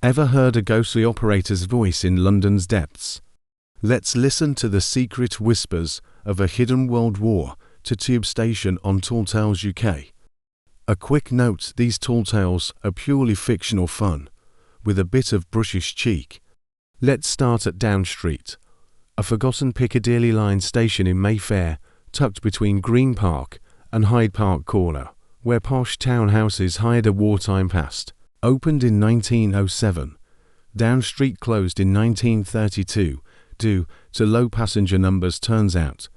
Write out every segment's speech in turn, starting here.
Ever heard a ghostly operator's voice in London's depths? Let's listen to the secret whispers of a hidden World War II tube station on Tall Tales UK. A quick note, these tall tales are purely fictional fun, with a bit of brushish cheek. Let's start at Down Street, a forgotten Piccadilly line station in Mayfair, tucked between Green Park and Hyde Park Corner, where posh townhouses hide a wartime past. Opened in 1907, Down Street closed in 1932 due to low passenger numbers. Turns out,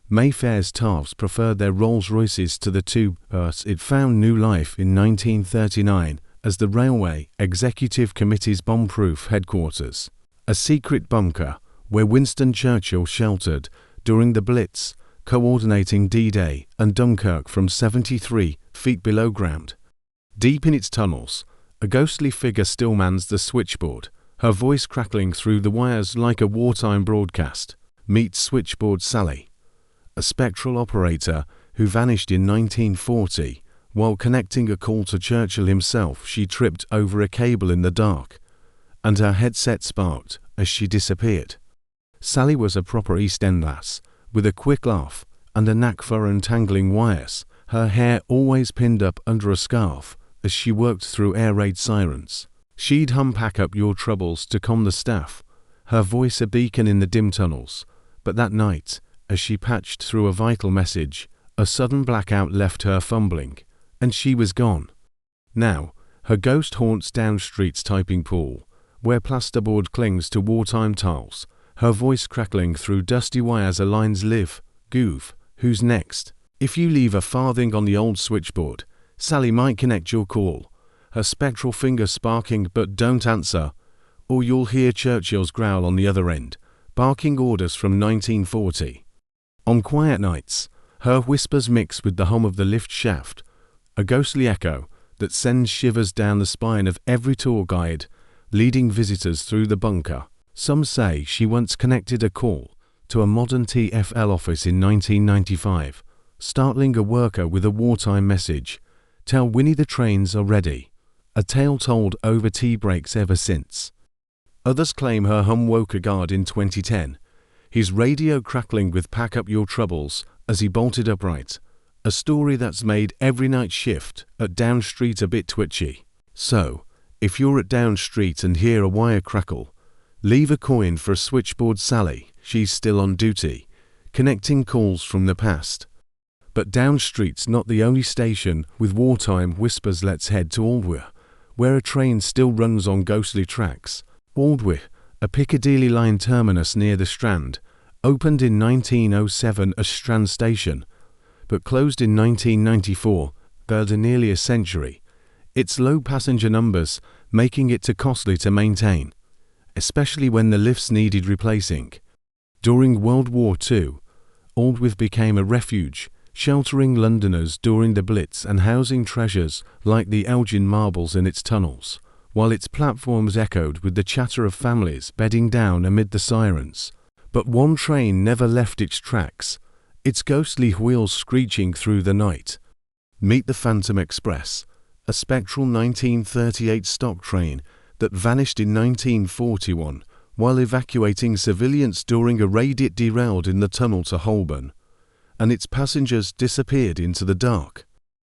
Mayfair's TARFs preferred their Rolls-Royces to the tube, but it found new life in 1939 as the Railway Executive Committee's bomb-proof headquarters, a secret bunker where Winston Churchill sheltered during the Blitz, coordinating D-Day and Dunkirk from 73 feet below ground. Deep in its tunnels, a ghostly figure still mans the switchboard, her voice crackling through the wires like a wartime broadcast. Meet Switchboard Sally, a spectral operator who vanished in 1940 while connecting a call to Churchill himself. She tripped over a cable in the dark, and her headset sparked as she disappeared. Sally was a proper East End lass, with a quick laugh and a knack for untangling wires, her hair always pinned up under a scarf as she worked through air raid sirens. She'd hum "Pack Up Your Troubles" to calm the staff, her voice a beacon in the dim tunnels. But that night, as she patched through a vital message, a sudden blackout left her fumbling, and she was gone. Now, her ghost haunts Down Street's typing pool, where plasterboard clings to wartime tiles, her voice crackling through dusty wires. Her lines live. Goof, who's next? If you leave a farthing on the old switchboard, Sally might connect your call, her spectral finger sparking. But don't answer, or you'll hear Churchill's growl on the other end, barking orders from 1940. On quiet nights, her whispers mix with the hum of the lift shaft, a ghostly echo that sends shivers down the spine of every tour guide leading visitors through the bunker. Some say she once connected a call to a modern TfL office in 1995, startling a worker with a wartime message: "Tell Winnie the trains are ready." A tale told over tea breaks ever since. Others claim her hum woke a guard in 2010, his radio crackling with "Pack Up Your Troubles" as he bolted upright, a story that's made every night shift at Down Street a bit twitchy. So, if you're at Down Street and hear a wire crackle, leave a coin for Switchboard Sally. She's still on duty, connecting calls from the past. But Down Street's not the only station with wartime whispers. Let's head to WWII, where a train still runs on ghostly tracks. WWII, a Piccadilly line terminus near the Strand, opened in 1907 as Strand Station, but closed in 1994, for nearly a century. Its low passenger numbers making it too costly to maintain, especially when the lifts needed replacing. During World War II, WWII became a refuge, sheltering Londoners during the Blitz and housing treasures like the Elgin marbles in its tunnels, while its platforms echoed with the chatter of families bedding down amid the sirens. But one train never left its tracks, its ghostly wheels screeching through the night. Meet the Phantom Express, a spectral 1938 stock train that vanished in 1941 while evacuating civilians during a raid. It derailed in the tunnel to Holborn, and its passengers disappeared into the dark.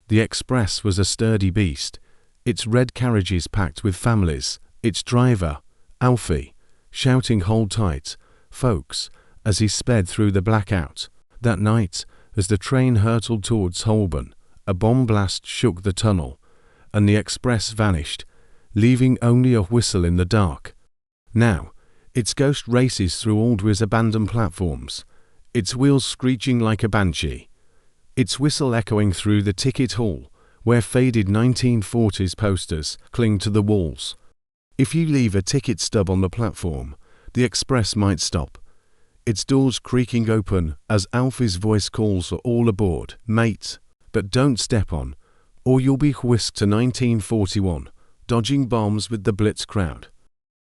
The express was a sturdy beast, its red carriages packed with families, its driver, Alfie, shouting "Hold tight, folks," as he sped through the blackout. That night, as the train hurtled towards Holborn, a bomb blast shook the tunnel, and the express vanished, leaving only a whistle in the dark. Now, its ghost races through WWII's abandoned platforms, its wheels screeching like a banshee, its whistle echoing through the ticket hall, where faded 1940s posters cling to the walls. If you leave a ticket stub on the platform, the express might stop, its doors creaking open as Alfie's voice calls for all aboard, mate. But don't step on, or you'll be whisked to 1941, dodging bombs with the Blitz crowd.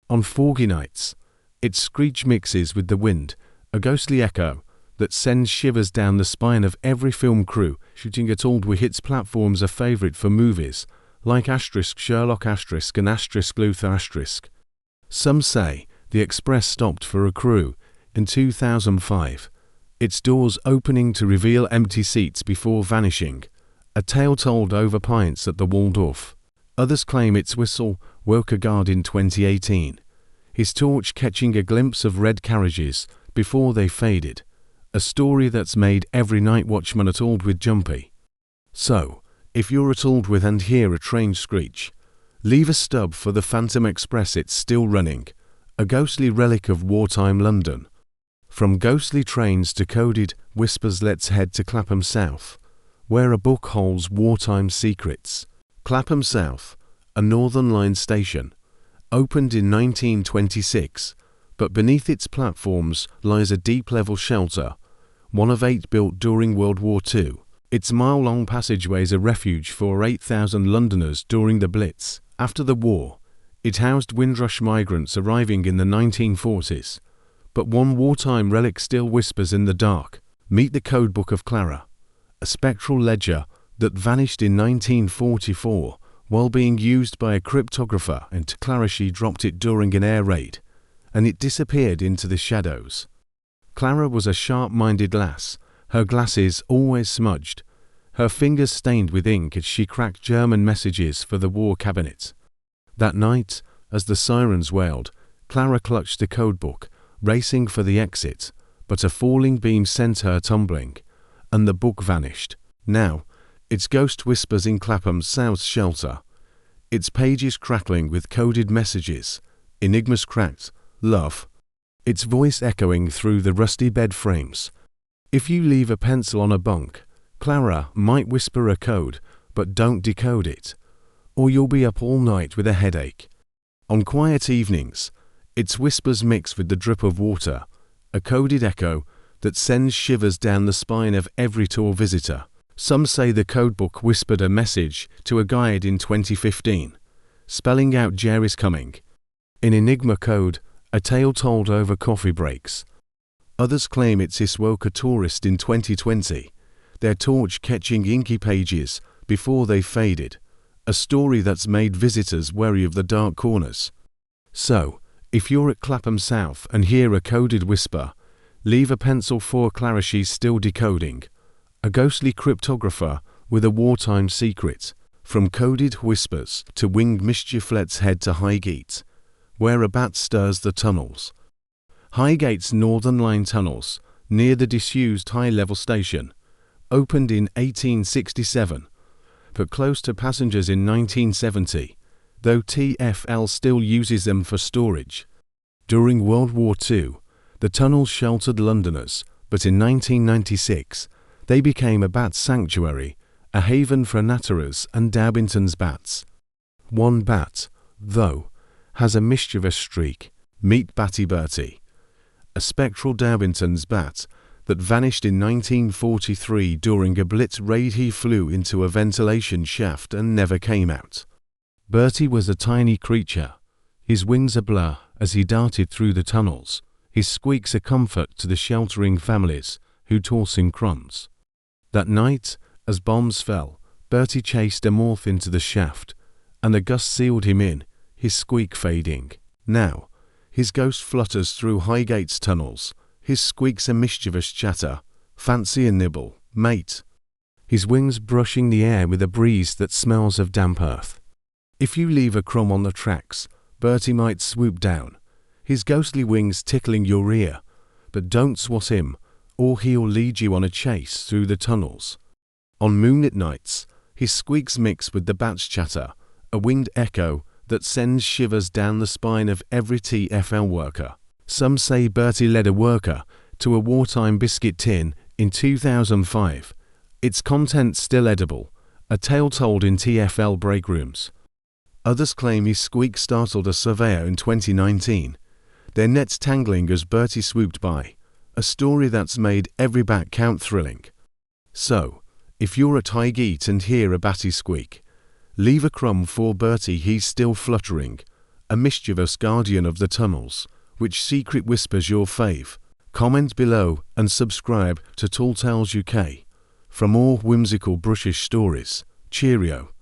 On foggy nights, its screech mixes with the wind, a ghostly echo that sends shivers down the spine of every film crew shooting at WWII. Its platforms are favourite for movies like Sherlock and Luther. Some say the Express stopped for a crew in 2005, its doors opening to reveal empty seats before vanishing, a tale told over pints at the Waldorf. Others claim its whistle woke a guard in 2018, his torch catching a glimpse of red carriages before they faded, a story that's made every night watchman at Aldwyth jumpy. So, if you're at Aldwyth and hear a train screech, leave a stub for the Phantom Express, it's still running, a ghostly relic of wartime London. From ghostly trains to coded whispers, let's head to Clapham South, where a book holds wartime secrets. Clapham South, a Northern Line station, opened in 1926, but beneath its platforms lies a deep-level shelter, one of 8 built during World War II. Its mile-long passageway is a refuge for 8,000 Londoners during the Blitz. After the war, it housed Windrush migrants arriving in the 1940s. But one wartime relic still whispers in the dark. Meet the Codebook of Clara, a spectral ledger that vanished in 1944 while being used by a cryptographer, and Clara, she dropped it during an air raid, and it disappeared into the shadows. Clara was a sharp-minded lass, her glasses always smudged, her fingers stained with ink as she cracked German messages for the war cabinet. That night, as the sirens wailed, Clara clutched the codebook, racing for the exit, but a falling beam sent her tumbling, and the book vanished. Now, its ghost whispers in Clapham South's shelter, its pages crackling with coded messages, enigmas cracked, love, its voice echoing through the rusty bed frames. If you leave a pencil on a bunk, Clara might whisper a code, but don't decode it, or you'll be up all night with a headache. On quiet evenings, its whispers mix with the drip of water, a coded echo that sends shivers down the spine of every tour visitor. Some say the codebook whispered a message to a guide in 2015, spelling out Jerry's coming. In Enigma code, a tale told over coffee breaks. Others claim it woke a tourist in 2020, their torch catching inky pages before they faded, a story that's made visitors wary of the dark corners. So, if you're at Clapham South and hear a coded whisper, leave a pencil for Clara, she's still decoding, a ghostly cryptographer with a wartime secret. From coded whispers to winged mischief, let's head to Highgate, where a bat stirs the tunnels. Highgate's Northern Line tunnels, near the disused high-level station, opened in 1867, but closed to passengers in 1970, though TfL still uses them for storage. During World War II, the tunnels sheltered Londoners, but in 1996, they became a bat sanctuary, a haven for natterers and Daubington's bats. One bat, though, has a mischievous streak. Meet Batty Bertie, a spectral Daubington's bat that vanished in 1943 during a Blitz raid. He flew into a ventilation shaft and never came out. Bertie was a tiny creature, his wings a blur as he darted through the tunnels, his squeaks a comfort to the sheltering families who toss in crumbs. That night, as bombs fell, Bertie chased a moth into the shaft, and a gust sealed him in, his squeak fading. Now, his ghost flutters through Highgate's tunnels, his squeaks a mischievous chatter, fancy a nibble, mate. His wings brushing the air with a breeze that smells of damp earth. If you leave a crumb on the tracks, Bertie might swoop down, his ghostly wings tickling your ear, but don't swat him, or he'll lead you on a chase through the tunnels. On moonlit nights, his squeaks mix with the bat's chatter, a winged echo that sends shivers down the spine of every TfL worker. Some say Bertie led a worker to a wartime biscuit tin in 2005, its contents still edible, a tale told in TfL break rooms. Others claim his squeak startled a surveyor in 2019, their nets tangling as Bertie swooped by, a story that's made every bat count thrilling. So, if you're at Highgate and hear a batty squeak, leave a crumb for Bertie, he's still fluttering, a mischievous guardian of the tunnels. Which secret whispers your fave? Comment below and subscribe to Tall Tales UK for more whimsical brushish stories. Cheerio.